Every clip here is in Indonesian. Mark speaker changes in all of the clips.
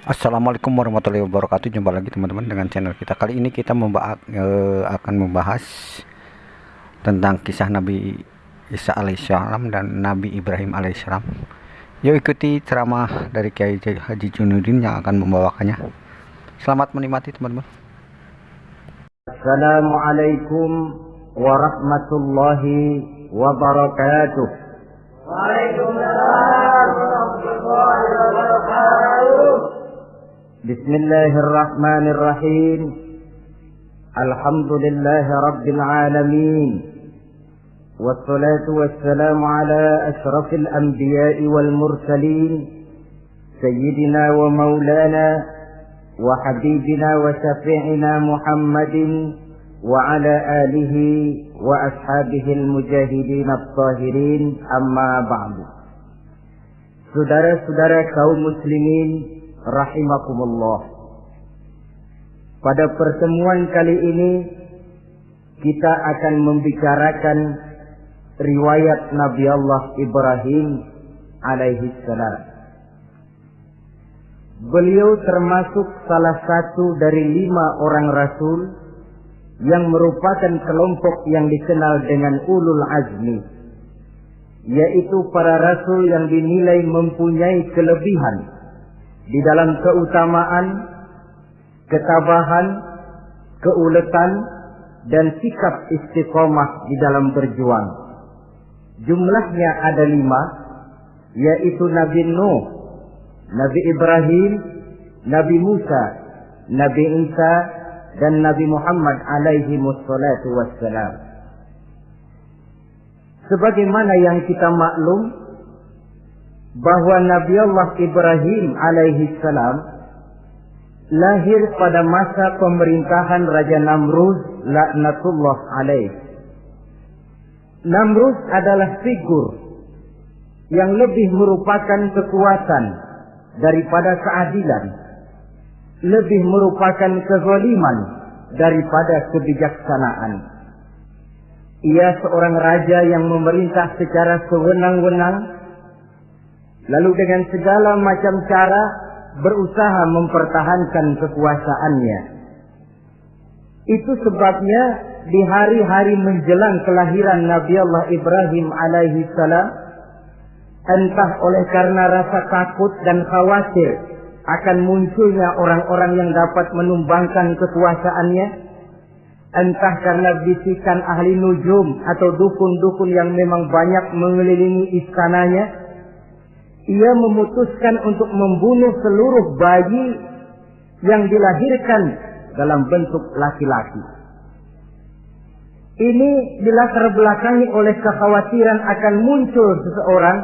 Speaker 1: Assalamualaikum warahmatullahi wabarakatuh. Jumpa lagi teman-teman dengan channel kita. Kali ini kita akan membahas tentang kisah Nabi Isa alaihissalam dan Nabi Ibrahim alaihissalam. Yuk ikuti ceramah dari Kiai Haji Junudin yang akan membawakannya. Selamat menikmati teman-teman.
Speaker 2: Assalamualaikum warahmatullahi wabarakatuh.
Speaker 3: Waalaikumsalam warahmatullahi wabarakatuh.
Speaker 2: Bismillahirrahmanirrahim. Alhamdulillahi rabbil alamin. Wassalatu wassalamu ala ashrafil anbiya'i wal mursalin. Sayyidina wa maulana wa habibina wa syafi'ina Muhammadin wa ala alihi wa ashabihil mujahidin at-tahirin, amma ba'du. Saudara-saudara kaum muslimin rahimakumullah. Pada pertemuan kali ini kita akan membicarakan riwayat Nabi Allah Ibrahim alaihi salam. Beliau termasuk salah satu dari 5 orang rasul yang merupakan kelompok yang dikenal dengan ulul azmi, yaitu para rasul yang dinilai mempunyai kelebihan di dalam keutamaan, ketabahan, keuletan, dan sikap istiqomah di dalam berjuang. Jumlahnya ada 5, yaitu Nabi Nuh, Nabi Ibrahim, Nabi Musa, Nabi Isa, dan Nabi Muhammad alaihi wassalatu wassalam. Sebagaimana yang kita maklum bahwa Nabi Allah Ibrahim alaihi salam lahir pada masa pemerintahan Raja Namrud laknatullah alaih. Namrud adalah figur yang lebih merupakan kekuatan daripada keadilan, lebih merupakan kezaliman daripada kebijaksanaan. Ia seorang raja yang memerintah secara sewenang-wenang, lalu dengan segala macam cara berusaha mempertahankan kekuasaannya. Itu sebabnya di hari-hari menjelang kelahiran Nabi Allah Ibrahim alaihi salam, entah oleh karena rasa takut dan khawatir akan munculnya orang-orang yang dapat menumbangkan kekuasaannya, entah karena bisikan ahli nujum atau dukun-dukun yang memang banyak mengelilingi istananya, ia memutuskan untuk membunuh seluruh bayi yang dilahirkan dalam bentuk laki-laki. Ini dilatar belakangi oleh kekhawatiran akan muncul seseorang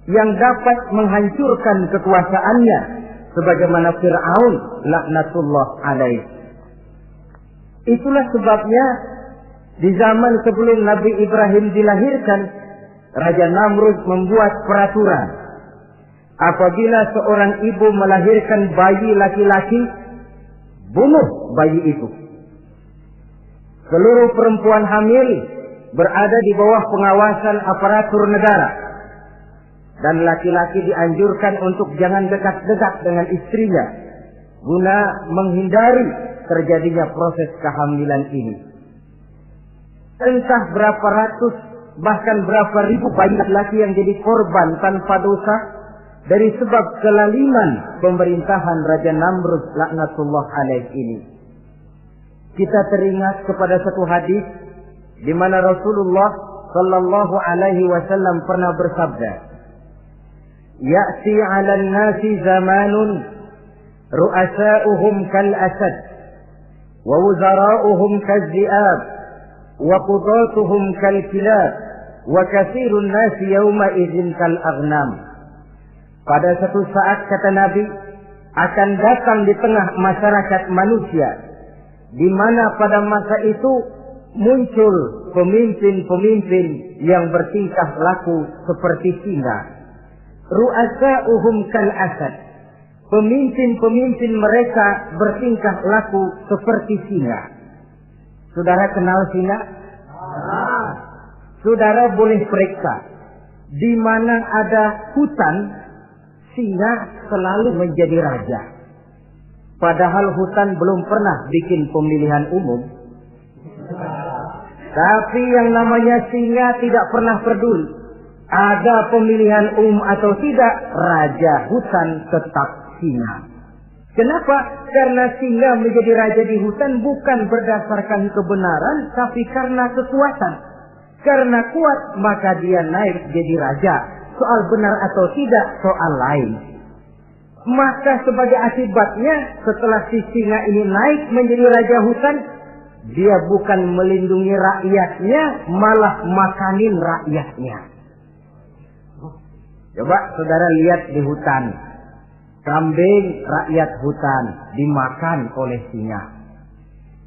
Speaker 2: yang dapat menghancurkan kekuasaannya, sebagaimana Fir'aun laknatullah alaih. Itulah sebabnya di zaman sebelum Nabi Ibrahim dilahirkan, Raja Namrud membuat peraturan. Apabila seorang ibu melahirkan bayi laki-laki, bunuh bayi itu. Seluruh perempuan hamil berada di bawah pengawasan aparatur negara, dan laki-laki dianjurkan untuk jangan dekat-dekat dengan istrinya guna menghindari terjadinya proses kehamilan ini. Entah berapa ratus bahkan berapa ribu bayi laki-laki yang jadi korban tanpa dosa dari sebab kelaliman pemerintahan Raja Namrud laknatullah alaih ini. Kita teringat kepada satu hadis di mana Rasulullah sallallahu alaihi wasallam pernah bersabda, "Ya'ti 'alan nasi zamanun ru'asa'uhum kal asad wa wuzara'uhum kal zi'ab wa qudatuhum kal kilab wa katsirun nasi yawma idzin kal aghnam." Pada satu saat, kata Nabi, akan datang di tengah masyarakat manusia, di mana pada masa itu muncul pemimpin-pemimpin yang bertingkah laku seperti singa. Ru'asa'uhum kal asad. Pemimpin-pemimpin mereka bertingkah laku seperti singa. Saudara kenal singa? Saudara boleh periksa di mana ada hutan, singa selalu menjadi raja. Padahal hutan belum pernah bikin pemilihan umum. Tapi yang namanya singa tidak pernah peduli. Ada pemilihan umum atau tidak, raja hutan tetap singa. Kenapa? Karena singa menjadi raja di hutan bukan berdasarkan kebenaran, tapi karena kekuatan. Karena kuat, maka dia naik jadi raja. Soal benar atau tidak, soal lain. Maka sebagai akibatnya, setelah si singa ini naik menjadi raja hutan, dia bukan melindungi rakyatnya, malah makanin rakyatnya. Coba saudara lihat di hutan. Kambing rakyat hutan dimakan oleh singa.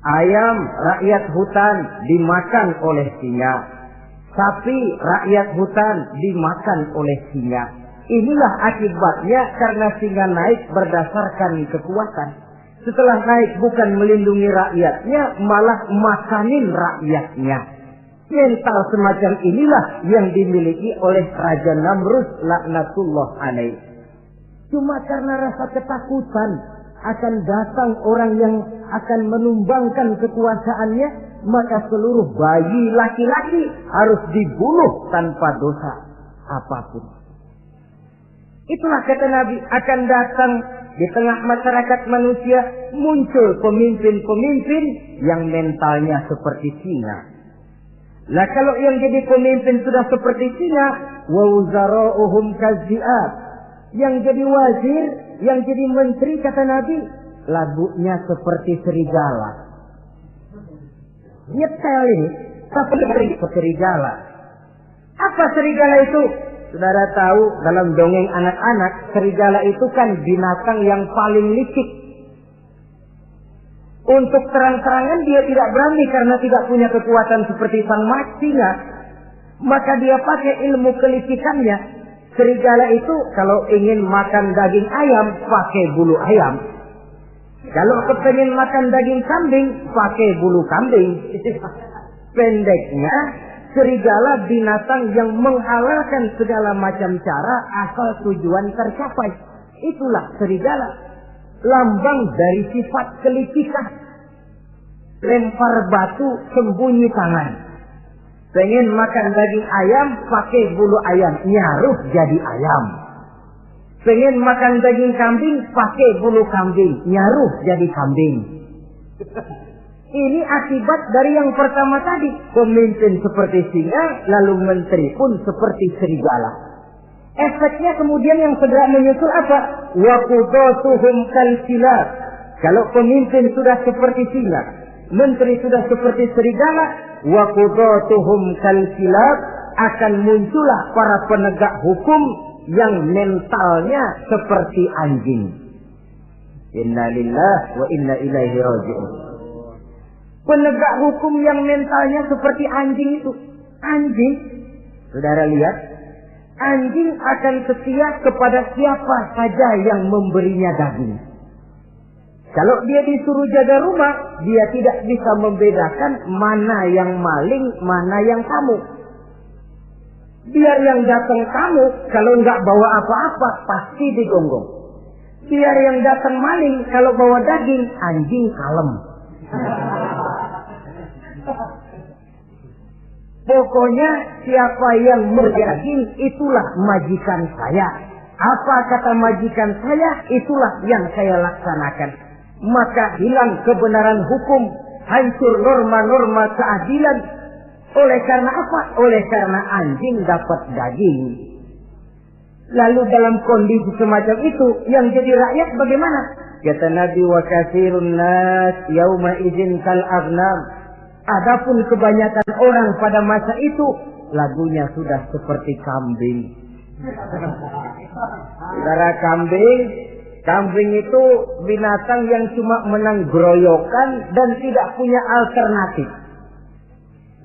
Speaker 2: Ayam rakyat hutan dimakan oleh singa. Sapi rakyat hutan dimakan oleh singa. Inilah akibatnya karena singa naik berdasarkan kekuatan. Setelah naik bukan melindungi rakyatnya, malah makanin rakyatnya. Mental semacam inilah yang dimiliki oleh Raja Namrud laknatullah alaih. Cuma karena rasa ketakutan akan datang orang yang akan menumbangkan kekuasaannya, maka seluruh bayi laki-laki harus dibunuh tanpa dosa apapun. Itulah kata Nabi, akan datang di tengah masyarakat manusia muncul pemimpin-pemimpin yang mentalnya seperti singa. Lah kalau yang jadi pemimpin sudah seperti singa, wa wuzara'uhum kadzi'ab. Yang jadi wazir, yang jadi menteri kata Nabi, lagunya seperti serigala. Nyetel ini, seperti serigala. Apa serigala itu? Saudara tahu dalam dongeng anak-anak, serigala itu kan binatang yang paling licik. Untuk terang-terangan dia tidak berani karena tidak punya kekuatan seperti sang singa. Maka dia pakai ilmu kelicikannya. Serigala itu kalau ingin makan daging ayam, pakai bulu ayam. Kalau kepengen makan daging kambing, pakai bulu kambing. Pendeknya, serigala binatang yang menghalalkan segala macam cara asal tujuan tercapai. Itulah serigala. Lambang dari sifat kelicikan. Lempar batu, sembunyi tangan. Pengen makan daging ayam, pakai bulu ayam, nyaruh jadi ayam. Pengen makan daging kambing, pakai bulu kambing, nyaruh jadi kambing. Ini akibat dari yang pertama tadi. Pemimpin seperti singa, lalu menteri pun seperti serigala. Efeknya kemudian yang segera menyusul apa? Wa qudatuhum kalsilab. Kalau pemimpin sudah seperti singa, menteri sudah seperti serigala, wa qudatuhum kalsilab, akan muncullah para penegak hukum yang mentalnya seperti anjing. Inna lillahi wa inna ilaihi raji'un. Penegak hukum yang mentalnya seperti anjing itu. Anjing, saudara lihat, anjing akan setia kepada siapa saja yang memberinya daging. Kalau dia disuruh jaga rumah, dia tidak bisa membedakan mana yang maling, mana yang tamu. Biar yang datang tamu, kalau nggak bawa apa-apa, pasti digonggong. Biar yang datang maling, kalau bawa daging, anjing kalem. Pokoknya siapa yang berdaging, itulah majikan saya. Apa kata majikan saya, itulah yang saya laksanakan. Maka hilang kebenaran hukum, hancur norma-norma keadilan. Oleh karena apa? Oleh karena anjing dapat daging. Lalu dalam kondisi semacam itu, yang jadi rakyat bagaimana? Kata Nabi, wa katsirun nas yauma idzin kal aghnam. Adapun kebanyakan orang pada masa itu, lagunya sudah seperti kambing. Saudara, kambing itu binatang yang cuma menang groyokan dan tidak punya alternatif.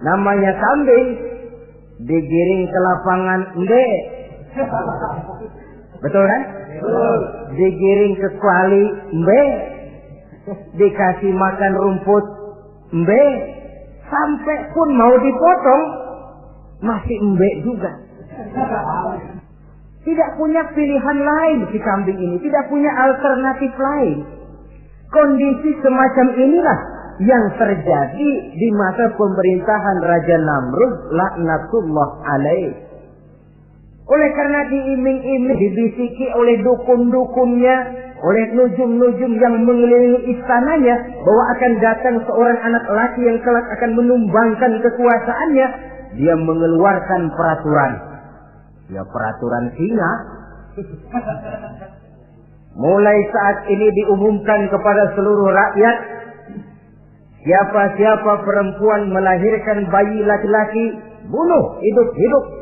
Speaker 2: Namanya kambing, digiring ke lapangan embe. Betul kan? Digiring ke kuali embe. Dikasih makan rumput embe. Sampai pun mau dipotong, masih embe juga. Tidak punya pilihan lain si kambing ini, tidak punya alternatif lain. Kondisi semacam inilah yang terjadi di masa pemerintahan Raja Namrud laknatullah alaih. Oleh karena diiming-iming, dibisiki oleh dukun-dukunnya, oleh nujum-nujum yang mengelilingi istananya, bahwa akan datang seorang anak laki yang kelak akan menumbangkan kekuasaannya, dia mengeluarkan peraturan. Ya, peraturan singa. Mulai saat ini diumumkan kepada seluruh rakyat, siapa-siapa perempuan melahirkan bayi laki-laki, bunuh hidup-hidup.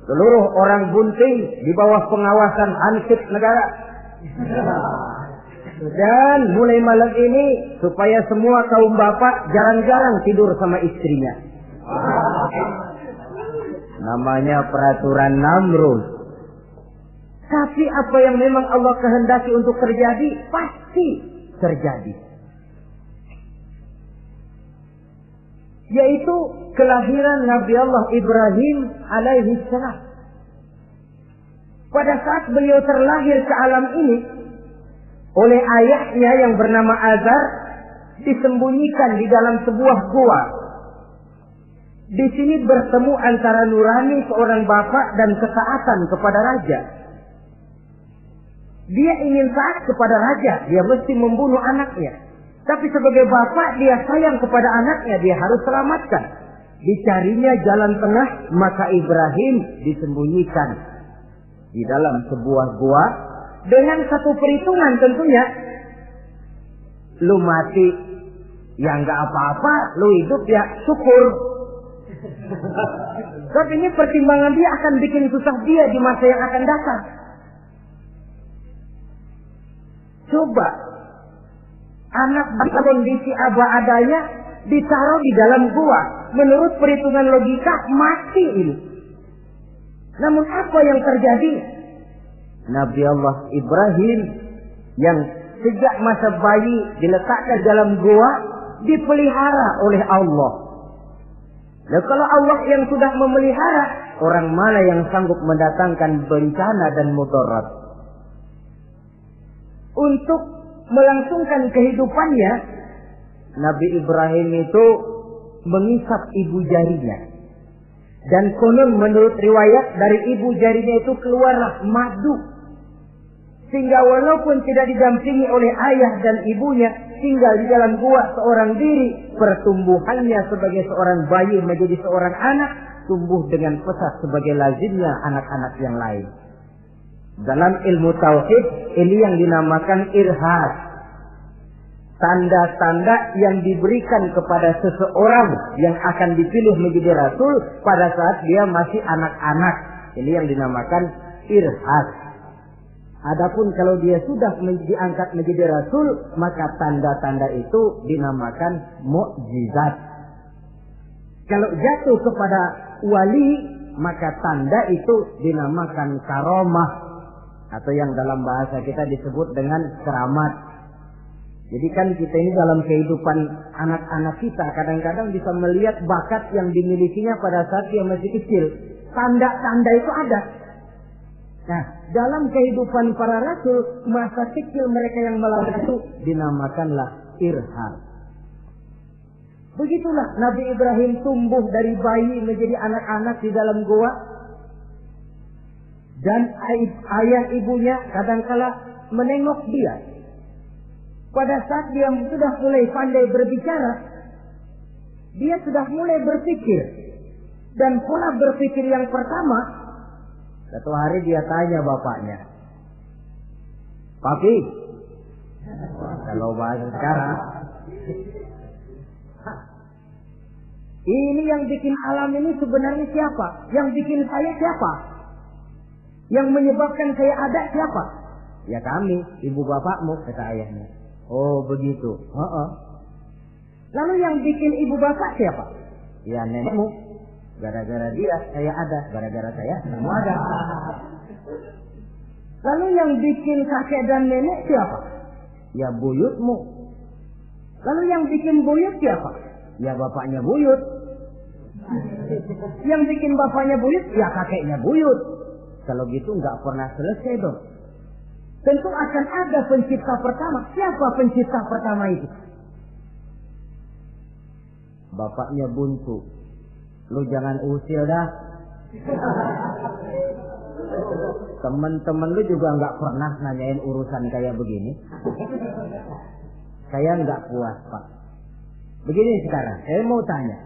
Speaker 2: Seluruh orang bunting di bawah pengawasan Hansip negara. Dan mulai malam ini, supaya semua kaum bapak jarang-jarang tidur sama istrinya. Namanya peraturan Namrud. Tapi apa yang memang Allah kehendaki untuk terjadi, pasti terjadi. Yaitu kelahiran Nabi Allah Ibrahim alaihi salam. Pada saat beliau terlahir ke alam ini, oleh ayahnya yang bernama Azar, disembunyikan di dalam sebuah gua. Di sini bertemu antara nurani seorang bapak dan ketaatan kepada raja. Dia ingin taat kepada raja, dia mesti membunuh anaknya. Tapi sebagai bapak, dia sayang kepada anaknya, dia harus selamatkan. Dicarinya jalan tengah, maka Ibrahim disembunyikan di dalam sebuah gua dengan satu perhitungan tentunya. Lu mati, ya nggak apa-apa, lu hidup ya syukur. Tapi ini pertimbangan dia akan bikin susah dia di masa yang akan datang. Coba anak dalam kondisi apa adanya ditaruh di dalam gua, menurut perhitungan logika mati ini. Namun apa yang terjadi? Nabi Allah Ibrahim yang sejak masa bayi diletakkan dalam gua dipelihara oleh Allah. Nah, kalau Allah yang sudah memelihara, orang mana yang sanggup mendatangkan bencana dan mudarat? Untuk melangsungkan kehidupannya, Nabi Ibrahim itu mengisap ibu jarinya. Dan konon menurut riwayat dari ibu jarinya itu keluarlah madu. Sehingga walaupun tidak didampingi oleh ayah dan ibunya, tinggal di dalam gua seorang diri, pertumbuhannya sebagai seorang bayi menjadi seorang anak, tumbuh dengan pesat sebagai lazimnya anak-anak yang lain. Dalam ilmu tauhid, ini yang dinamakan irhas. Tanda-tanda yang diberikan kepada seseorang yang akan dipilih menjadi rasul pada saat dia masih anak-anak. Ini yang dinamakan irhas. Adapun kalau dia sudah diangkat menjadi rasul, maka tanda-tanda itu dinamakan mukjizat. Kalau jatuh kepada wali, maka tanda itu dinamakan karomah, atau yang dalam bahasa kita disebut dengan keramat. Jadi kan kita ini dalam kehidupan anak-anak kita kadang-kadang bisa melihat bakat yang dimilikinya pada saat dia masih kecil. Tanda-tanda itu ada. Nah, dalam kehidupan para rasul, masa kecil mereka yang melakukan itu dinamakanlah irham. Begitulah Nabi Ibrahim tumbuh dari bayi menjadi anak-anak di dalam gua. Dan ayah ibunya kadangkala menengok dia. Pada saat dia sudah mulai pandai berbicara, dia sudah mulai berpikir. Dan pola berpikir yang pertama, satu hari dia tanya bapaknya, "Papi," kalau bahasa sekarang, "ini yang bikin alam ini sebenarnya siapa? Yang bikin saya siapa? Yang menyebabkan saya ada siapa?" "Ya kami, ibu bapakmu," kata ayahnya. "Oh begitu." "Lalu yang bikin ibu bapak siapa?" "Ya nenekmu. Gara-gara dia saya ada, gara-gara saya kamu ada." "Lalu yang bikin kakek dan nenek siapa?" "Ya buyutmu." "Lalu yang bikin buyut siapa?" "Ya bapaknya buyut." "Yang bikin bapaknya buyut, ya kakeknya buyut." Kalau gitu nggak pernah selesai dong. Tentu akan ada pencipta pertama. Siapa pencipta pertama itu? Bapaknya buntu. Lu jangan usil dah. Teman-teman lu juga nggak pernah nanyain urusan kayak begini. Saya nggak puas, Pak. Begini sekarang, saya mau tanya.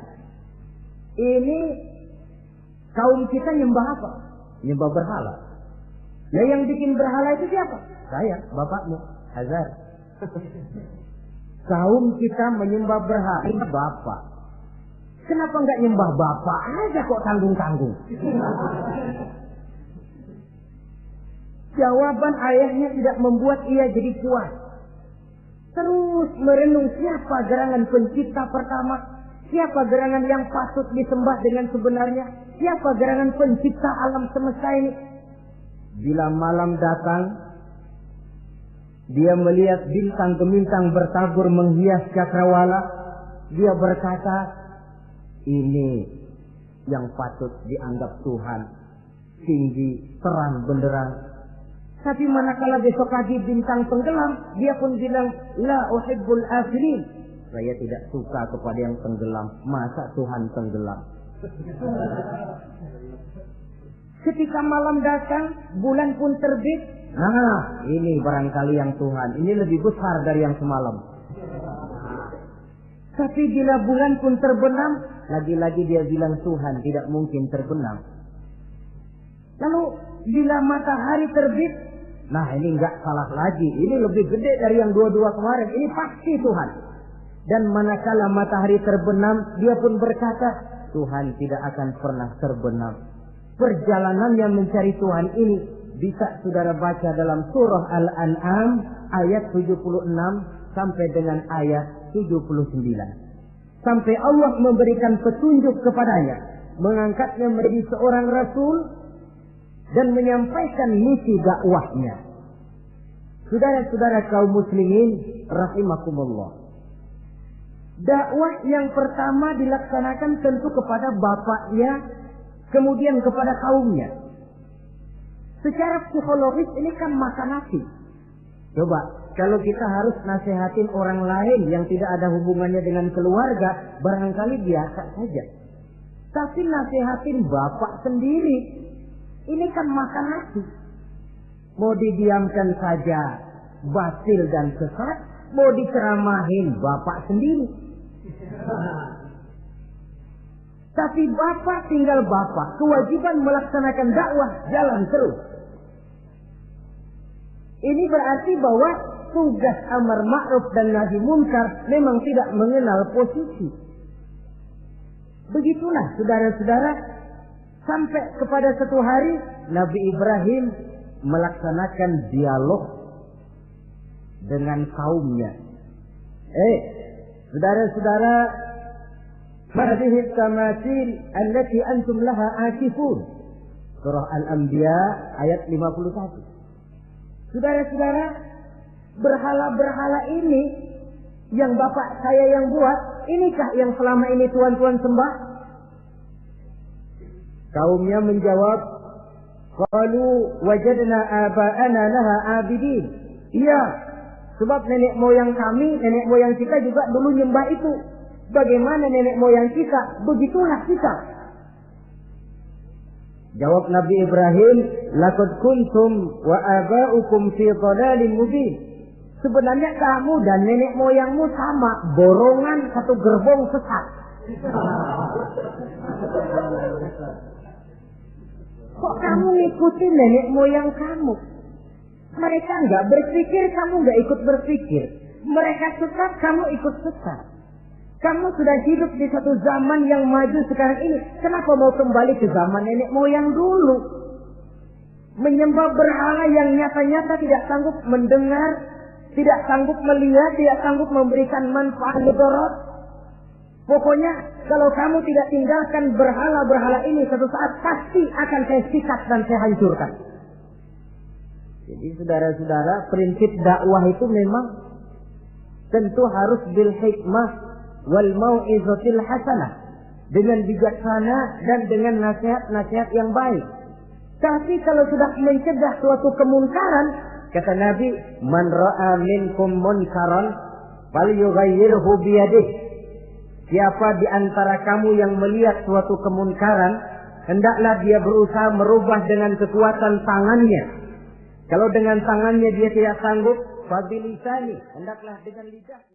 Speaker 2: Ini kaum kita nyembah apa? Nyembah berhala. Nah, yang bikin berhala itu siapa? Saya, bapakmu, Azhar. Kaum kita menyembah berhala. Ini bapak. Kenapa nggak nyembah bapak aja kok tanggung-tanggung? Jawaban ayahnya tidak membuat ia jadi puas. Terus merenung siapa gerangan pencipta pertama, siapa gerangan yang patut disembah dengan sebenarnya, siapa gerangan pencipta alam semesta ini. Bila malam datang, dia melihat bintang gemintang bertabur menghias cakrawala. Dia berkata, ini yang patut dianggap Tuhan, tinggi, terang, benderang. Tapi manakala besok pagi bintang tenggelam, dia pun bilang, la uhibbul afilin. Saya tidak suka kepada yang tenggelam. Masa Tuhan tenggelam? Ketika malam datang, bulan pun terbit. Nah, ini barangkali yang Tuhan. Ini lebih besar dari yang semalam. Tapi bila bulan pun terbenam, lagi-lagi dia bilang Tuhan tidak mungkin terbenam. Lalu bila matahari terbit, nah ini enggak salah lagi. Ini lebih gede dari yang dua-dua kemarin. Ini pasti Tuhan. Dan manakala matahari terbenam, dia pun berkata, Tuhan tidak akan pernah terbenam. Perjalanannya mencari Tuhan ini bisa saudara baca dalam surah Al-An'am ayat 76 sampai dengan ayat 79. Sampai Allah memberikan petunjuk kepadanya, mengangkatnya menjadi seorang rasul dan menyampaikan misi dakwahnya. Saudara-saudara kaum muslimin rahimakumullah. Dakwah yang pertama dilaksanakan tentu kepada bapaknya, kemudian kepada kaumnya. Secara psikologis ini kan makan nasi. Coba, kalau kita harus nasihatin orang lain yang tidak ada hubungannya dengan keluarga, barangkali biasa saja. Tapi nasihatin bapak sendiri, ini kan makan nasi. Mau didiamkan saja batil dan sesat, mau diceramahin bapak sendiri. Tapi bapak tinggal bapak, kewajiban melaksanakan dakwah jalan terus. Ini berarti bahwa tugas amar ma'ruf dan nahi munkar memang tidak mengenal posisi. Begitulah saudara-saudara, sampai kepada satu hari Nabi Ibrahim melaksanakan dialog dengan kaumnya. Saudara-saudara, hadhihi tamathil allati antum laha akifun. Surah Al-Anbiya ayat 51. Saudara-saudara, berhala-berhala ini yang bapak saya yang buat, inikah yang selama ini tuan-tuan sembah? Kaumnya menjawab, qalu wajadna aba'ana laha abidin. Iya, sebab nenek moyang kami, nenek moyang kita juga dulu nyembah itu. Bagaimana nenek moyang kita, begitulah kita. Jawab Nabi Ibrahim, laqad kuntum wa aba'ukum fi dhalalin mubin. Sebenarnya kamu dan nenek moyangmu sama, borongan satu gerbong sesat. Kok kamu ngikutin nenek moyang kamu? Mereka enggak berpikir, kamu enggak ikut berpikir. Mereka sesat, kamu ikut sesat. Kamu sudah hidup di satu zaman yang maju sekarang ini. Kenapa mau kembali ke zaman nenek moyang dulu? Menyembah berhala yang nyata-nyata tidak sanggup mendengar, tidak sanggup melihat, tidak sanggup memberikan manfaat mudarat. Pokoknya kalau kamu tidak tinggalkan berhala-berhala ini, satu saat pasti akan saya sikat dan saya hancurkan. Jadi saudara-saudara, prinsip dakwah itu memang tentu harus bil hikmah wal mau'izatil hasanah, dengan bijaksana dan dengan nasihat-nasihat yang baik. Tapi kalau sudah mencegah suatu kemunkaran, kata Nabi, man ra'a minkum munkaran falyughayyirhu biyadihi. Siapa di antara kamu yang melihat suatu kemunkaran, hendaklah dia berusaha merubah dengan kekuatan tangannya. Kalau dengan tangannya dia tidak sanggup, fabilisani, hendaklah dengan lidahnya.